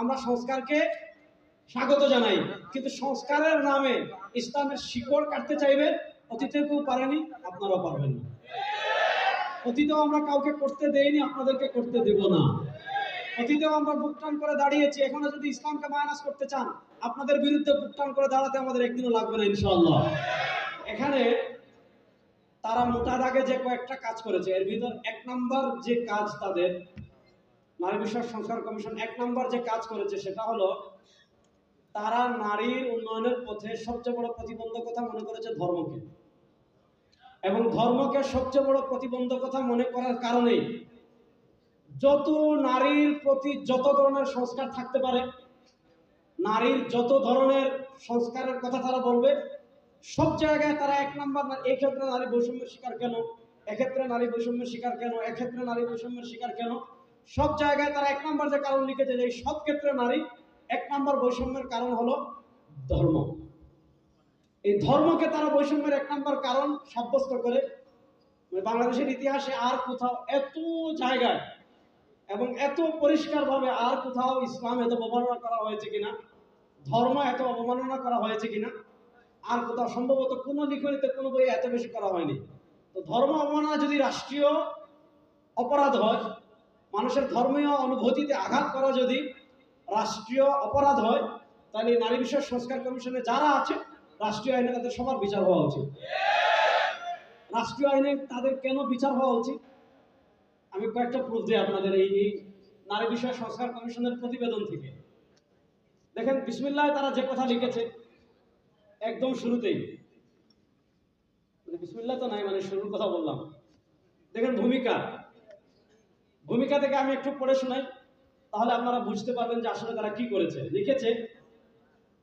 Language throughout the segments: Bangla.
আমরা সংস্কারকে স্বাগত জানাই, কিন্তু সংস্কারের নামে ইসলামের শিকড় কাটতে চাইবে। অতীতে কেউ পারেনি, আপনারাও পারবেন না। অতীতেও আমরা কাউকে করতে দেইনি, আপনাদেরকে করতে দেব না। অতীতেও আমরা বুকটান করে দাঁড়িয়েছি, এখনো যদি ইসলামকে মাইনাস করতে চান, আপনাদের বিরুদ্ধে বুকটান করে দাঁড়াতে আমাদের একদিনও লাগবে না ইনশাআল্লাহ। এখানে তারা মোটা দাগে যে কয়েকটা কাজ করেছে, এর ভিতর এক নাম্বার যে কাজ তাদের নারী বিষয়ক সংস্কার কমিশন এক নাম্বার যে কাজ করেছে সেটা হলো তারা নারীর উন্নয়নের পথে সবচেয়ে বড় প্রতিবন্ধকতা মনে করেছে ধর্মকে, এবং ধর্মকে সবচেয়ে বড় প্রতিবন্ধকতা মনে করার কারণেই যত নারীর প্রতি যত ধরনের সংস্কার থাকতে পারে, নারীর যত ধরনের সংস্কারের কথা তারা বলবে, সব জায়গায় তারা এক নাম্বার এই ক্ষেত্রে নারী বৈষম্যের শিকার কেন, এক্ষেত্রে নারী বৈষম্যের শিকার কেন, এক্ষেত্রে নারী বৈষম্যের শিকার কেন, সব জায়গায় তারা এক নাম্বার যে কারণ লিখেছে যে সব ক্ষেত্রে নারী এক নাম্বার বৈষম্যের কারণ হলো ধর্ম। এই ধর্মকে তারা বৈষম্যের এক নাম্বার কারণ সাব্যস্ত করে। বাংলাদেশের ইতিহাসে আর কোথাও এত জায়গায় এবং এত পরিষ্কারভাবে আর কোথাও ইসলাম এত অবমাননা করা হয়েছে কিনা, ধর্ম এত অবমাননা করা হয়েছে কিনা, আর কোথাও সম্ভবত কোনো লিখনিতে কোনো বই এত বেশি করা হয়নি। তো ধর্ম অবমাননা যদি রাষ্ট্রীয় অপরাধ হয়, মানুষের ধর্মীয় অনুভূতিতে আঘাত করা যদি রাষ্ট্রীয় অপরাধ হয়, তাহলে নারী বিষয়ক সংস্কার কমিশনে যারা আছে রাষ্ট্রীয় আইনে তাদের সবার বিচার হওয়া উচিত। রাষ্ট্রীয় আইনে তাদের কেন বিচার হওয়া উচিত, আমি কয়েকটা প্রুফ দিই আপনাদের এই নারী বিষয়ক সংস্কার কমিশনের প্রতিবেদন থেকে। দেখেন বিসমিল্লাহ তারা যে কথা লিখেছে একদম শুরুতেই, বিসমিল্লাহ তো নাই, মানে শুরুর কথা বললাম। দেখেন ভূমিকা থেকে আমি একটু পড়ে শোনাই, তাহলে আপনারা বুঝতে পারবেন যে আসলে তারা কি করেছে। লিখেছে,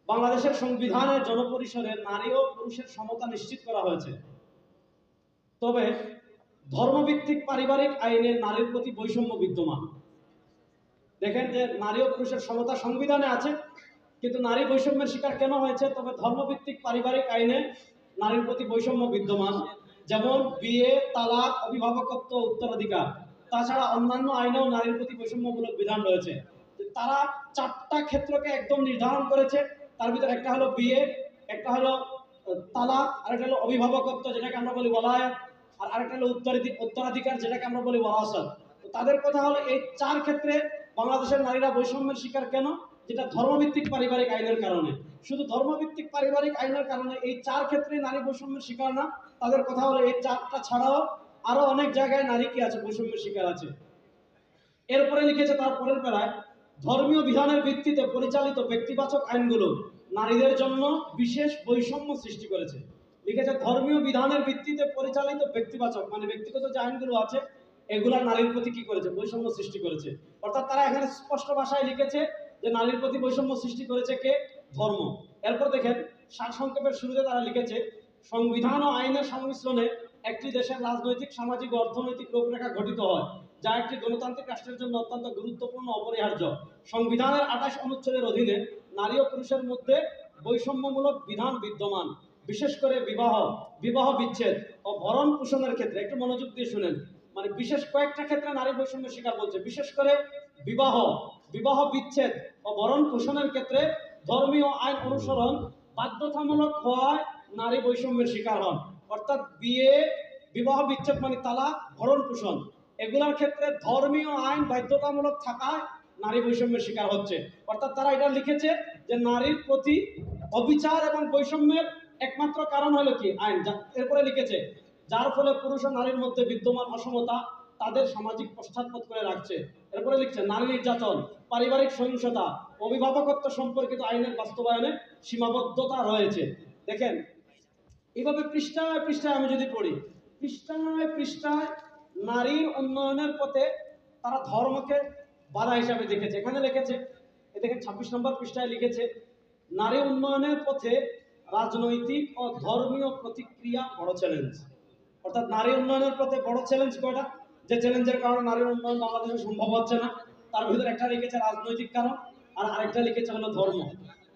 বাংলাদেশের সংবিধানের জনপরিসরে নারী ও পুরুষের সমতা নিশ্চিত করা হয়েছে, তবে ধর্মভিত্তিক পারিবারিক আইনে নারীর প্রতি বৈষম্য বিদ্যমান। দেখেন যে নারী ও পুরুষের সমতা সংবিধানে আছে, কিন্তু নারী বৈষম্যের শিকার কেন হয়েছে, তবে ধর্মভিত্তিক পারিবারিক আইনে নারীর প্রতি বৈষম্য বিদ্যমান, যেমন বিয়ে, তালাক, অভিভাবকত্ব, উত্তরাধিকার। তাছাড়া অন্যান্য আইনেও নারীর প্রতি বৈষম্যমূলক বিধান রয়েছে। তারা চারটা ক্ষেত্রকে একদম নির্ধারণ করেছে, তার ভিতরে একটা হলো বিয়ে, একটা হলো তালাক, আরেকটা হলো অভিভাবকত্ব যেটাকে আমরা বলি ওলায়াত, আর আরেকটা হলো উত্তরাধিকার যেটাকে আমরা বলি ওয়ারাসাত। তো তাদের কথা হলো এই চার ক্ষেত্রে বাংলাদেশের নারীরা বৈষম্যের শিকার কেন, যেটা ধর্মভিত্তিক পারিবারিক আইনের কারণে। শুধু ধর্মভিত্তিক পারিবারিক আইনের কারণে এই চার ক্ষেত্রে নারী বৈষম্যের শিকার না, তাদের কথা হলো এই চারটা ছাড়াও আরো অনেক জায়গায় নারী কি আছে, বৈষম্যের শিকার আছে। এরপরে লিখেছে তার পরের বেলায়, ধর্মীয় বিধানের ভিত্তিতে পরিচালিত ব্যক্তিবাচক আইনগুলো নারীদের জন্য বিশেষ বৈষম্য সৃষ্টি করেছে। লিখেছে ধর্মীয় বিধানের ভিত্তিতে পরিচালিত ব্যক্তিবাচক, মানে ব্যক্তিগত যে আইনগুলো আছে এগুলা নারীর প্রতি কি করেছে, বৈষম্য সৃষ্টি করেছে। অর্থাৎ তারা এখানে স্পষ্ট ভাষায় লিখেছে যে নারীর প্রতি বৈষম্য সৃষ্টি করেছে কে, ধর্ম। এরপর দেখেন সারসংক্ষেপের শুরুতে তারা লিখেছে, সংবিধান ও আইনের সংমিশ্রণে একটি দেশের রাজনৈতিক, সামাজিক ও অর্থনৈতিক রূপরেখা গঠিত হয়, যা একটি গণতান্ত্রিক রাষ্ট্রের জন্য অত্যন্ত গুরুত্বপূর্ণ, অপরিহার্য। সংবিধানের 28 অনুচ্ছেদের অধীনে নারী ও পুরুষের মধ্যে বৈষম্যমূলক বিধান বিদ্যমান, বিশেষ করে বিবাহ বিচ্ছেদ ও ভরণ পোষণের ক্ষেত্রে। একটু মনোযোগ দিয়ে শুনেন, মানে বিশেষ কয়েকটা ক্ষেত্রে নারী বৈষম্যের শিকার বলছে, বিশেষ করে বিবাহ বিচ্ছেদ ও ভরণ পোষণের ক্ষেত্রে ধর্মীয় আইন অনুসরণ বাধ্যতামূলক হওয়ায় নারী বৈষম্যের শিকার হন। অর্থাৎ বিয়ে, বিবাহ বিচ্ছেদ মানে তালাক, ভরণ পোষণ, এগুলোর ক্ষেত্রে ধর্মীয় আইন বাধ্যতামূলক থাকায় নারী বৈষম্যের শিকার হচ্ছে। অর্থাৎ তারা এটা লিখেছে যে নারীর প্রতি অবিচার এবং বৈষম্যের একমাত্র কারণ হলো কি, আইন। এরপরে লিখেছে, যার ফলে পুরুষ ও নারীর মধ্যে বিদ্যমান অসমতা তাদের সামাজিক পশ্চাৎপদ করে রাখছে। এরপরে লিখছে, নারী নির্যাতন, পারিবারিক সহিংসতা, অভিভাবকত্ব সম্পর্কিত আইনের বাস্তবায়নে সীমাবদ্ধতা রয়েছে। দেখেন এইভাবে পৃষ্ঠায় পৃষ্ঠায় আমি যদি পড়ি, পৃষ্ঠায় নারীর উন্নয়নের পথে তারা ধর্মকে বাধা হিসাবে দেখেছে। এখানে লিখেছে, দেখেন 26 নম্বর পৃষ্ঠায় লিখেছে, নারী উন্নয়নের পথে রাজনৈতিক ও ধর্মীয় প্রতিক্রিয়া বড় চ্যালেঞ্জ। অর্থাৎ নারী উন্নয়নের পথে বড় চ্যালেঞ্জ কয়টা, যে চ্যালেঞ্জের কারণে নারীর উন্নয়ন বাংলাদেশে সম্ভব হচ্ছে না, তার ভিতরে একটা লিখেছে রাজনৈতিক কারণ, আর আরেকটা লিখেছে হলো ধর্ম।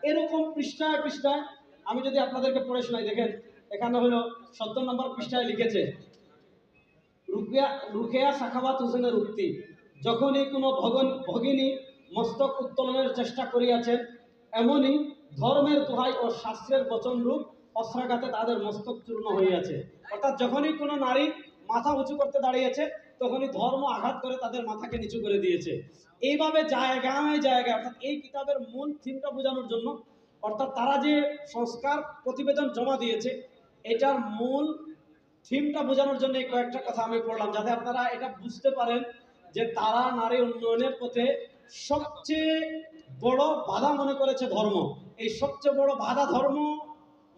এরকম পৃষ্ঠায় আমি যদি আপনাদেরকে পড়ে শোনাই, দেখেন এখানে হলো 70 নম্বর পৃষ্ঠায় লিখেছে, রুকেয়া সাখাওয়াত হোসেনের উক্তি, যখনই কোনো ভগিনী মস্তক উত্তোলনের চেষ্টা করিয়াছেন, এমনি ধর্মের দোহাই ও শাস্ত্রের বচনরূপ অস্ত্রাঘাতে তাদের মস্তক চূর্ণ হইয়াছে। অর্থাৎ যখনই কোনো নারী মাথা উঁচু করতে দাঁড়িয়েছে, তখনই ধর্ম আঘাত করে তাদের মাথাকে নিচু করে দিয়েছে। এইভাবে জায়গায় জায়গায়, অর্থাৎ এই কিতাবের মূল থিমটা বোঝানোর জন্য, অর্থাৎ তারা যে সংস্কার প্রতিবেদন জমা দিয়েছে, এটার মূল থিমটা বোঝানোর জন্য এই কয়েকটা কথা আমি পড়লাম, যাতে আপনারা এটা বুঝতে পারেন যে তারা নারী উন্নয়নের পথে সবচেয়ে বড় বাধা মনে করেছে ধর্ম। এই সবচেয়ে বড় বাধা ধর্ম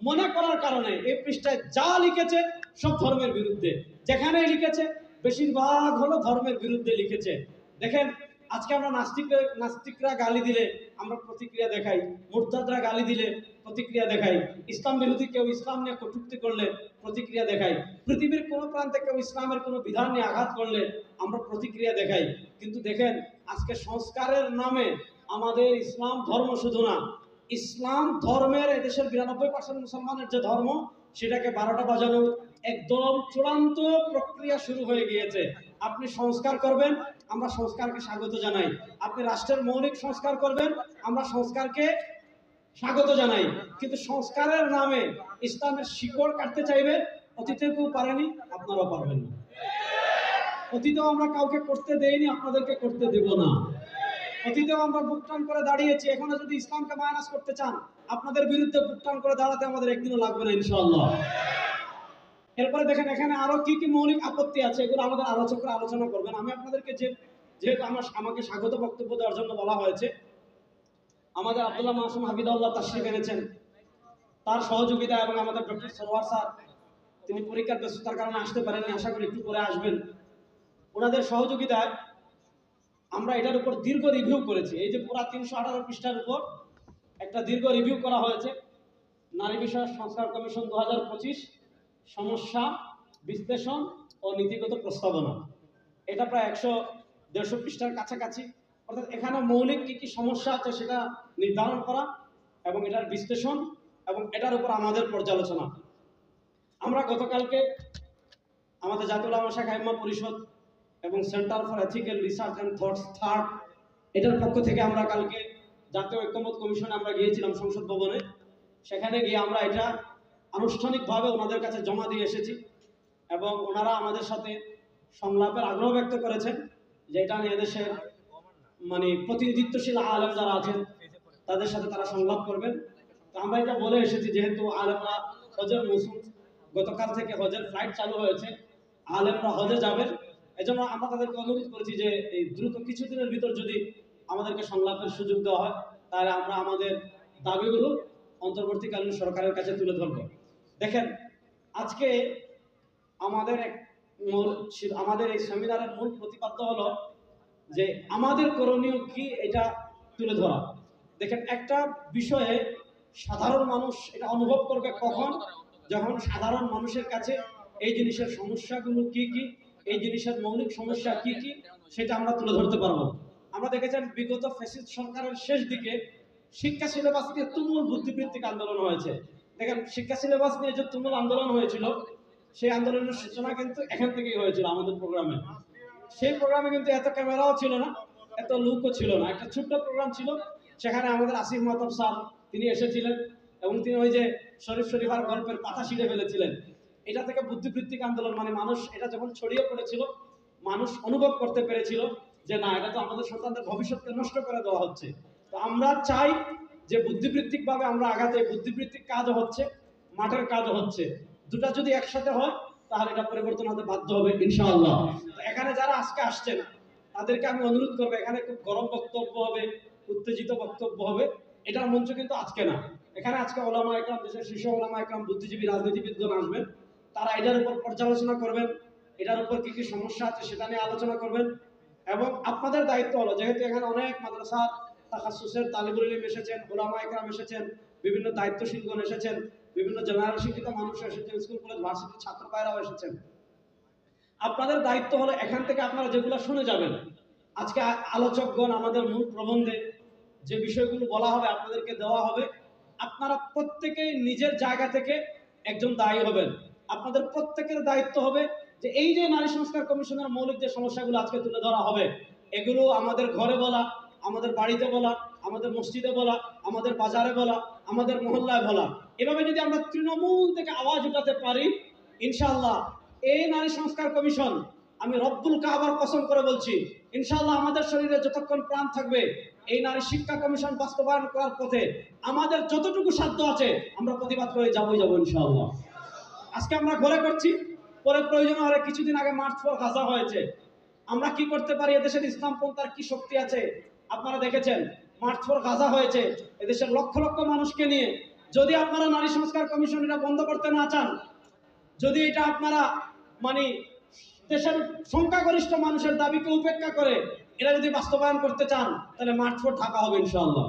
মনে করার কারণে এই পৃষ্ঠায় যা লিখেছে সব ধর্মের বিরুদ্ধে। যেখানে লিখেছে বেশিরভাগ হলো ধর্মের বিরুদ্ধে লিখেছে। দেখেন, আজকে আমরা নাস্তিকরা গালি দিলে আমরা প্রতিক্রিয়া দেখাই, মুরতাদরা গালি দিলে প্রতিক্রিয়া দেখাই, ইসলাম বিরোধী কেউ ইসলাম নিয়ে কটূক্তি করলে প্রতিক্রিয়া দেখাই, পৃথিবীর কোন প্রান্তে কেউ ইসলামের কোনো বিধান নিয়ে আঘাত করলে আমরা প্রতিক্রিয়া দেখাই। কিন্তু দেখেন, আজকে সংস্কারের নামে আমাদের ইসলাম ধর্ম শুধু না, ইসলাম ধর্মের এদেশের 92% মুসলমানের যে ধর্ম, সেটাকে 12টা বাজানো একদম চূড়ান্ত প্রক্রিয়া শুরু হয়ে গিয়েছে। আপনি সংস্কার করবেন, আমরা সংস্কারকে স্বাগত জানাই। আপনি রাষ্ট্রের মৌলিক সংস্কার করবেন, আমরা সংস্কারকে স্বাগত জানাই। কিন্তু সংস্কারের নামে ইসলামের শিকড় কাটতে চাইবেন, অতীতে কেউ পারেনি, আপনারাও পারবেন না। অতীতেও আমরা কাউকে করতে দেইনি, আপনাদেরকে করতে দেব না। অতীতেও আমরা বুকটান করে দাঁড়িয়েছি, এখনো যদি ইসলামকে মাইনাস করতে চান, আপনাদের বিরুদ্ধে বুকটান করে দাঁড়াতে আমাদের একদিনও লাগবে না ইনশাআল্লাহ। এরপরে দেখেন, এখানে আরো কি কি মৌলিক আপত্তি আছে, এগুলো আমাদের আলোচকরা আলোচনা করবেন। আমি আপনাদেরকে যেহেতু আমাকে স্বাগত বক্তব্য দেওয়ার জন্য বলা হয়েছে, আমাদের আব্দুল্লাহ মাসুম হাফিজাহুল্লাহ তাশরীফ এনেছেন, তার সহযোগিতা এবং আমাদের ডক্টর সরওয়ার স্যার, তিনি পরীক্ষার ব্যস্ততার কারণে আসতে পারেননি, আশা করি একটু পরে আসবেন। ওনাদের সহযোগিতায় আমরা এটার উপর দীর্ঘ রিভিউ করেছি। এই যে পুরা 318 পৃষ্ঠার উপর একটা দীর্ঘ রিভিউ করা হয়েছে। নারী বিষয়ক সংস্কার কমিশন 2025 সমস্যা বিশ্লেষণ ও নীতিগত প্রস্তাবনা। এটা প্রায় 100-150 পৃষ্ঠার কাছাকাছি। অর্থাৎ এখানে মৌলিক কি কি সমস্যা আছে সেটা নির্ধারণ করা এবং এটার বিশ্লেষণ এবং এটার উপর আমাদের পর্যালোচনা। আমরা গতকালকে আমাদের জাতীয় উলামা শাখা ইমাম পরিষদ এবং centre for ethical research and thoughts third, এটার পক্ষ থেকে আমরা কালকে জাতীয় ঐক্যমত কমিশনে আমরা গিয়েছিলাম সংসদ ভবনে। সেখানে গিয়ে আমরা এটা আনুষ্ঠানিকভাবে ওনাদের কাছে জমা দিয়ে এসেছি এবং ওনারা আমাদের সাথে সংলাপের আগ্রহ ব্যক্ত করেছেন যে এটা নিয়ে এদেশের প্রতিনিধিত্বশীল আলেম যারা আছেন তাদের সাথে তারা সংলাপ করবেন। তো আমরা এটা বলে এসেছি, যেহেতু আলেমরা হজের মৌসুম, গতকাল থেকে হজের ফ্লাইট চালু হয়েছে, আলেমরা হজে যাবেন, এজন্য আমরা তাদেরকে অনুরোধ করেছি যে এই দ্রুত কিছুদিনের ভিতর যদি আমাদেরকে সংলাপের সুযোগ দেওয়া হয়, তাহলে আমরা আমাদের দাবিগুলো অন্তর্বর্তীকালীন সরকারের কাছে তুলে ধরব। দেখেন, আজকে আমাদের এই সেমিনারের মূল প্রতিপাদ্য হলো যে আমাদের করণীয় কি, এটা তুলে ধরা। দেখেন, একটা বিষয়ে সাধারণ মানুষ এটা অনুভব করবে কখন, যখন সাধারণ মানুষের কাছে এই জিনিসের সমস্যাগুলো কি কি, এই জিনিসের মৌলিক সমস্যা কি কি, সেটা আমরা তুলে ধরতে পারবো। আমরা দেখেছেন বিগত ফ্যাসিস্ট সরকারের শেষ দিকে শিক্ষা সিলেবাস নিয়ে তুমুল বুদ্ধিবৃত্তিক আন্দোলন হয়েছে। দেখেন, শিক্ষা সিলেবাস নিয়ে যে তুমুল আন্দোলন হয়েছিল, সেই আন্দোলনের সূচনা কিন্তু এখান থেকেই হয়েছিল আমাদের প্রোগ্রামে। সেই প্রোগ্রামে কিন্তু এত ক্যামেরাও ছিল না, এত লুকও ছিল না, একটা ছোট্ট প্রোগ্রাম ছিল। সেখানে আমাদের আসিফ মাহতাব স্যার তিনি এসেছিলেন এবং তিনি ওই যে শরীফার গল্পের পাতা ছিঁড়ে ফেলেছিলেন। এটা থেকে বুদ্ধিবৃত্তিক আন্দোলন, মানুষ এটা যখন ছড়িয়ে পড়েছিল, মানুষ অনুভব করতে পেরেছিল যে না, এটা তো আমাদের সন্তানদের ভবিষ্যৎকে নষ্ট করে দেওয়া হচ্ছে। তো আমরা চাই যে বুদ্ধিবৃত্তিক ভাবে আমরা আগাতে, বুদ্ধিবৃত্তিক কাজও হচ্ছে, মাঠের কাজও হচ্ছে, দুটা যদি একসাথে হয় তাহলে এটা পরিবর্তন হতে বাধ্য হবে ইনশাআল্লাহ। এখানে যারা আজকে আসছেন তাদেরকে আমি অনুরোধ করবো, এখানে খুব গরম বক্তব্য হবে, উত্তেজিত বক্তব্য হবে, এটার মঞ্চ কিন্তু আজকে না। এখানে আজকে ওলামা একরাম, দেশের শীর্ষ ওলামা একরাম, বুদ্ধিজীবী, রাজনীতিবিদগণ আসবেন, তারা এটার উপর পর্যালোচনা করবেন, এটার উপর কি কি সমস্যা আছে সেটা নিয়ে আলোচনা করবেন। এবং আপনাদের দায়িত্ব হলো, যেহেতু এখানে অনেক মাদ্রাসা তাখাসসুসের তালিবুল ইলম এসেছেন, ওলামা একরাম এসেছেন, বিভিন্ন দায়িত্বশীলগণ এসেছেন, বিভিন্ন জেনারেল শিক্ষিত মানুষ এসেছেন, স্কুল কলেজ ভার্সিটির ছাত্র ভাইরাও এসেছেন। আপনাদের দায়িত্ব হলো এখান থেকে আপনারা যেগুলো শুনে যাবেন, আজকে আলোচকগণ আমাদের মূল প্রবন্ধে যে বিষয়গুলো বলা হবে আপনাদেরকে দেওয়া হবে, আপনারা প্রত্যেকেই নিজের জায়গা থেকে একজন দায়ী হবেন। আপনাদের প্রত্যেকের দায়িত্ব হবে যে এই যে নারী সংস্কার কমিশনের মৌলিক যে সমস্যাগুলো আজকে তুলে ধরা হবে, এগুলো আমাদের ঘরে বলা, আমাদের বাড়িতে বলা, আমাদের মসজিদে বলা, আমাদের বাজারে বলা, আমাদের মহল্লায় বলা, এভাবে যদি আমরা তৃণমূল থেকে আওয়াজ উঠাতে পারি, ইনশাআল্লাহ এই নারী সংস্কার কমিশন, আমি রব্বুল কাবার কসম করে বলছি, ইনশাআল্লাহ আমাদের শরীরে যতক্ষণ প্রাণ থাকবে এই নারী শিক্ষা কমিশন বাস্তবায়ন করার পথে আমাদের যতটুকু সাধ্য আছে আমরা প্রতিবাদ করে যাবই যাব ইনশাআল্লাহ। আজকে আমরা ঘরে করছি, পরে প্রয়োজন হলে কিছুদিন আগে মার্চ ফর গাজা হয়েছে, আমরা কি করতে পারি, এদেশের ইসলাম পন্থার কি শক্তি আছে আপনারা দেখেছেন। মার্চ ফর গাজা হয়েছে এদেশের লক্ষ লক্ষ মানুষকে নিয়ে। যদি আপনারা নারী সংস্কার কমিশন এটা বন্ধ করতে না চান, যদি এটা আপনারা মানে দেশের সংখ্যাগরিষ্ঠ মানুষের দাবিকে উপেক্ষা করে এরা যদি বাস্তবায়ন করতে চান, তাহলে মার্চ ফর ঢাকা হবে ইনশাআল্লাহ,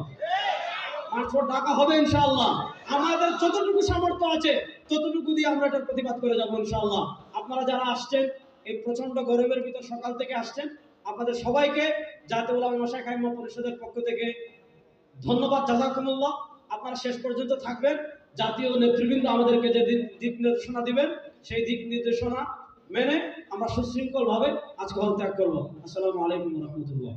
মার্চ ফর ঢাকা হবে ইনশাআল্লাহ। আমাদের যতটুকু সামর্থ্য আছে ততটুকু দিয়ে আমরা এটার প্রতিবাদ করে যাবো ইনশাআল্লাহ। আপনারা যারা আসছেন এই প্রচন্ড গরমের ভিতর সকাল থেকে আসছেন, আপনাদের সবাইকে জাতীয় উলামা মাশায়েখ আইম্মা পরিষদের পক্ষ থেকে ধন্যবাদ, জাযাকুমুল্লাহ। আপনারা শেষ পর্যন্ত থাকবেন, জাতীয় নেতৃবৃন্দ আমাদেরকে যে দিক নির্দেশনা দিবেন সেই দিক নির্দেশনা মেনে আমরা সুশৃঙ্খল ভাবে আজকে হল ত্যাগ করবো। আসসালামু আলাইকুম ওয়া রাহমাতুল্লাহ।